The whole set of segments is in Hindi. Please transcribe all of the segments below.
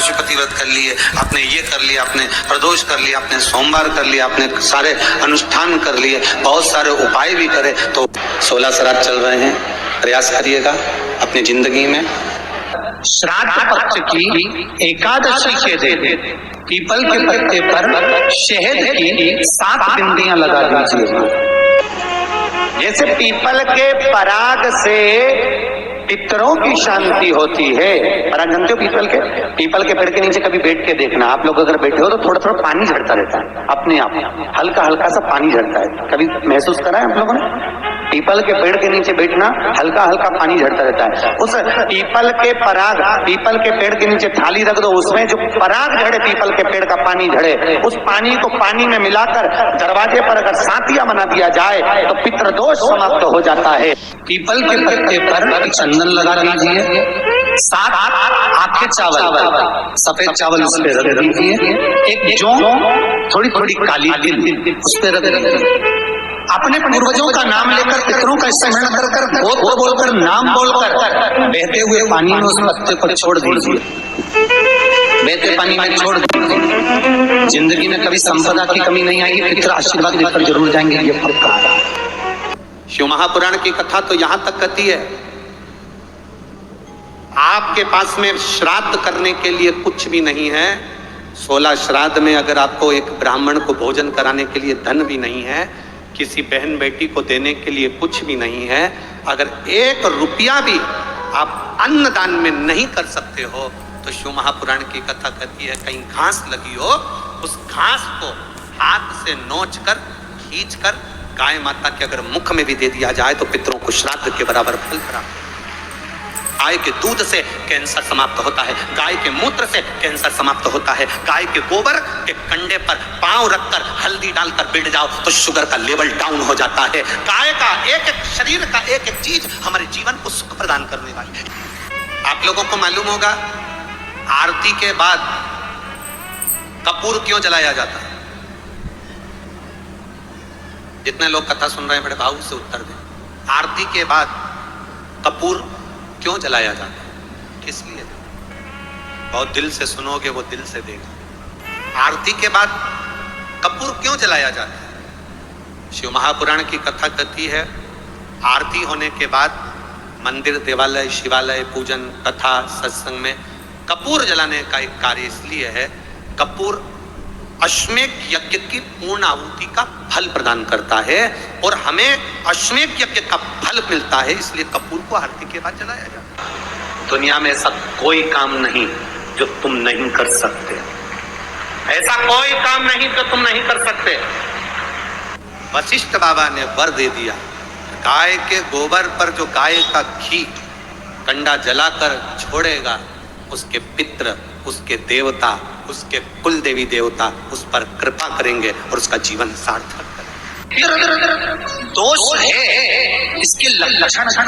पशुपति व्रत कर लिए, आपने ये कर लिया, आपने प्रदोष कर लिया, आपने सोमवार कर लिया, आपने सारे अनुष्ठान कर लिए, बहुत सारे उपाय भी करे, तो 16 श्राद्ध चल रहे हैं, प्रयास करिएगा अपनी जिंदगी में। श्राद्ध पक्ष की एकादशी के दिन पीपल के पत्ते पर शहद की 7 बिंदियां लगा दीजिए। जैसे पीपल के पराग से पितरों की शांति होती है। पराग जानते हो पीपल के पेड़ के नीचे कभी बैठ के देखना, आप लोग अगर बैठे हो तो थोड़ा थोड़ा पानी झड़ता रहता है अपने आप, हल्का हल्का सा पानी झड़ता है, कभी महसूस करा है आप लोगों ने? पीपल के पेड़ के नीचे बैठना, हल्का हल्का पानी झड़ता रहता है। उस पीपल के पराग, पीपल के पेड़ के नीचे थाली रख दो, उसमें जो पराग झड़े, पीपल के पेड़ का पानी झड़े, उस पानी को पानी में मिलाकर दरवाजे पर अगर सातिया बना दिया जाए तो पितृदोष समाप्त हो जाता है। पीपल के पत्ते पर चंदन लगा दीजिए, 7 आखे चावल, सफेद चावल उस पे रख दीजिए, एक जौ थोड़ी थोड़ी काली तिल उस पे रख दीजिए। अपने पूर्वजों का नाम लेकर, पितरों का स्मरण कर कर, बोलकर, नाम बोलकर बहते हुए पानी में उस पत्ते को छोड़ दीजिए, बहते पानी में छोड़ दीजिए। जिंदगी में कभी संपदा की कमी नहीं आएगी, पितर आशीर्वाद देकर जरूर जाएंगे, ये पक्का। शिव महापुराण की कथा तो यहां तक कहती है, आपके पास में श्राद्ध करने के लिए कुछ भी नहीं है। 16 श्राद्ध में अगर आपको एक ब्राह्मण को भोजन कराने के लिए धन भी नहीं है, किसी बहन बेटी को देने के लिए कुछ भी नहीं है, अगर 1 रुपया भी आप अन्नदान में नहीं कर सकते हो, तो शिव महापुराण की कथा कहती है कहीं घास लगी हो, उस घास को हाथ से नोच कर, खींच कर गाय माता के अगर मुख में भी दे दिया जाए तो पितरों को श्राद्ध के बराबर फल प्राप्त। गाय के दूध से कैंसर समाप्त होता है, गाय के मूत्र से कैंसर समाप्त होता है, गाय के गोबर के कंडे पर पांव रखकर हल्दी डालकर बैठ जाओ तो शुगर का लेवल डाउन हो जाता है। गाय का एक एक शरीर का एक एक चीज हमारे जीवन को सुख प्रदान करने वाली है। आप लोगों को मालूम होगा आरती के बाद कपूर क्यों जलाया जाता है? जितने लोग कथा सुन रहे हैं बड़े भाव से उत्तर दें। आरती के बाद कपूर क्यों जलाया जाता है, किस लिए? बहुत दिल से सुनोगे वो दिल से देगा। आरती के बाद कपूर क्यों जलाया जाता है? शिव महापुराण की कथा कहती है आरती होने के बाद मंदिर, देवालय, शिवालय, पूजन, कथा, सत्संग में कपूर जलाने का एक कार्य इसलिए है, कपूर अश्वमेध यज्ञ की पूर्ण आहुति का फल प्रदान करता है और हमें अश्वमेध यज्ञ का फल मिलता है, इसलिए कपूर को आरती के बाद जलाया जाता है। दुनिया में ऐसा कोई काम नहीं जो तुम नहीं कर सकते, ऐसा कोई काम नहीं जो तुम नहीं कर सकते। वशिष्ठ बाबा ने वर दे दिया, गाय के गोबर पर जो गाय का घी कंडा जलाकर छोड़ेगा, उसके पितृ, उसके देवता, उसके कुल देवी देवता उस पर कृपा करेंगे और उसका जीवन सार्थक करेंगे। दोष है इसके लक्षण है,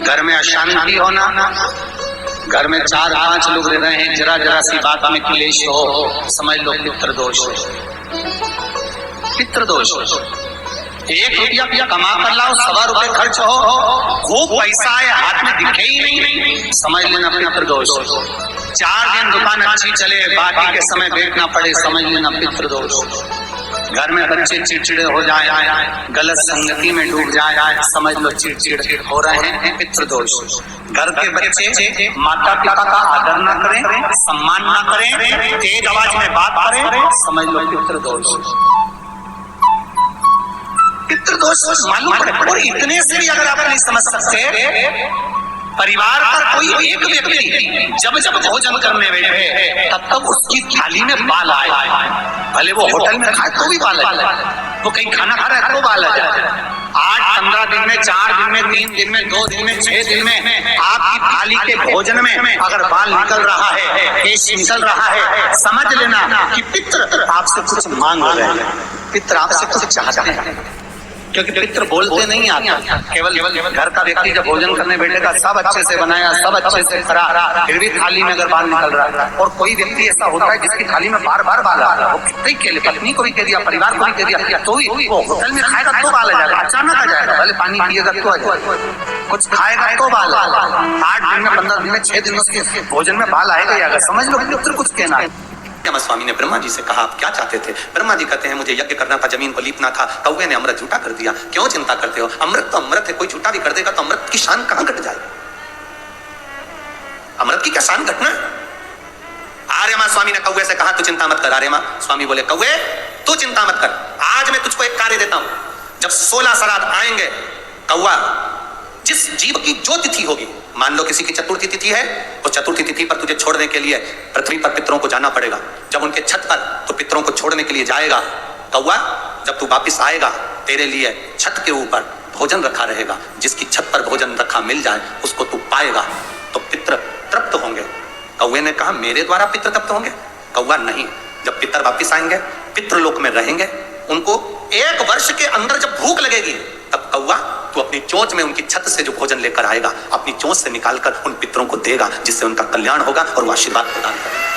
घर में अशांति होना, घर में 4-5 लोग रह रहे हैं, जरा जरा सी बात में क्लेश हो, समझ लो पितृदोष है। पितृदोष 1 रुपया कमा कर लाओ, 1.25 रुपए खर्च हो, वो पैसा है हाथ में दिखे ही नहीं, समझ लेना पितृदोष। 4 दिन दुकान अच्छी चले, बाकी के समय बैठना पड़े, समझ लेना पितृदोष। घर में बच्चे चिड़चिड़े हो जाए, गलत संगति में डूब जाए, समझ लो चिड़चिड़ हो रहे हैं, पितृदोष। घर के बच्चे माता पिता का आदर न करें, सम्मान न करें, तेज आवाज में बात करें, समझ लो पितृदोष। पितृदोष मालूम पड़े, और इतने से भी अगर आप नहीं समझ सकते, परिवार पर कोई एक व्यक्ति जब जब भोजन करने बैठे तब तब उसकी थाली में बाल आए, भले वो होटल में खाए तो भी बाल आए, वो कहीं खाना खा रहा है तो बाल आ जाए। 8-15 दिन में, 4 दिन में, 3 दिन में, 2 दिन में, 6 दिन में आपकी थाली के भोजन में अगर बाल निकल रहा है, केश निकल रहा है, समझ लेना कि पितृ आपसे कुछ मांग रहे हैं, पितृ आपसे कुछ चाहते हैं। क्योंकि पितृ बोलते नहीं आता, केवल घर का व्यक्ति जब भोजन करने बैठेगा सब अच्छे से बनाया, सब अच्छे से करा, फिर भी थाली में अगर बाल निकल रहा है। और कोई व्यक्ति ऐसा होता है जिसकी थाली में बार बार बाल आ रहा है, वो कितने के लिए पत्नी को भी कह दिया, परिवार को भी कह दिया, तो वो होटल में खाएगा तो बाल आ जाएगा, अचानक आ जाएगा, पहले पानी पिएगा तो आ जाएगा, कुछ खाएगा तो बाल आएगा, 8 दिन में 15 दिन में 6 दिन में उसके भोजन में बाल आएगा ही आएगा। समझ लो पितृ कुछ कहना है। ब्रह्मा स्वामी ने ब्रह्मा जी से कहा आप क्या चाहते थे? ब्रह्मा जी कहते हैं मुझे यज्ञ करना था, जमीन को लीपना था, कौवे ने अमृत झूठा कर दिया। क्यों चिंता करते हो? अमृत तो अमृत है, कोई झूठा भी कर देगा तो अमृत की शान कहां घट जाएगी? अमृत की क्या शान घटना? आर्यमा स्वामी ने कौवे से कहा तू चिंता मत कर। आर्यमा स्वामी बोले कौवे तू चिंता मत कर, आज मैं तुझको एक कार्य देता हूं। जब 16 श्राद्ध आएंगे, कौवा जिस जीव की जो तिथि होगी, मान लो किसी की चतुर्थी तिथि है, उस चतुर्थी तिथि पर तुझे छोड़ने के लिए पृथ्वी पर पितरों को जाना पड़ेगा। जब उनके छत पर तो पितरों को छोड़ने के लिए जाएगा, कौवा जब तू वापिस आएगा तेरे लिए छत के ऊपर भोजन रखा रहेगा, जिसकी छत पर भोजन रखा मिल जाए उसको तू पाएगा तो पितर तृप्त होंगे। कौवे ने कहा मेरे द्वारा पितर तृप्त होंगे? कौवा नहीं, जब पितर वापिस आएंगे पितृलोक में रहेंगे, उनको 1 वर्ष के अंदर जब भूख लगेगी तब कौवा तू अपनी चोंच में उनकी छत से जो भोजन लेकर आएगा, अपनी चोंच से निकालकर उन पितरों को देगा, जिससे उनका कल्याण होगा और वो आशीर्वाद प्रदान करेगा।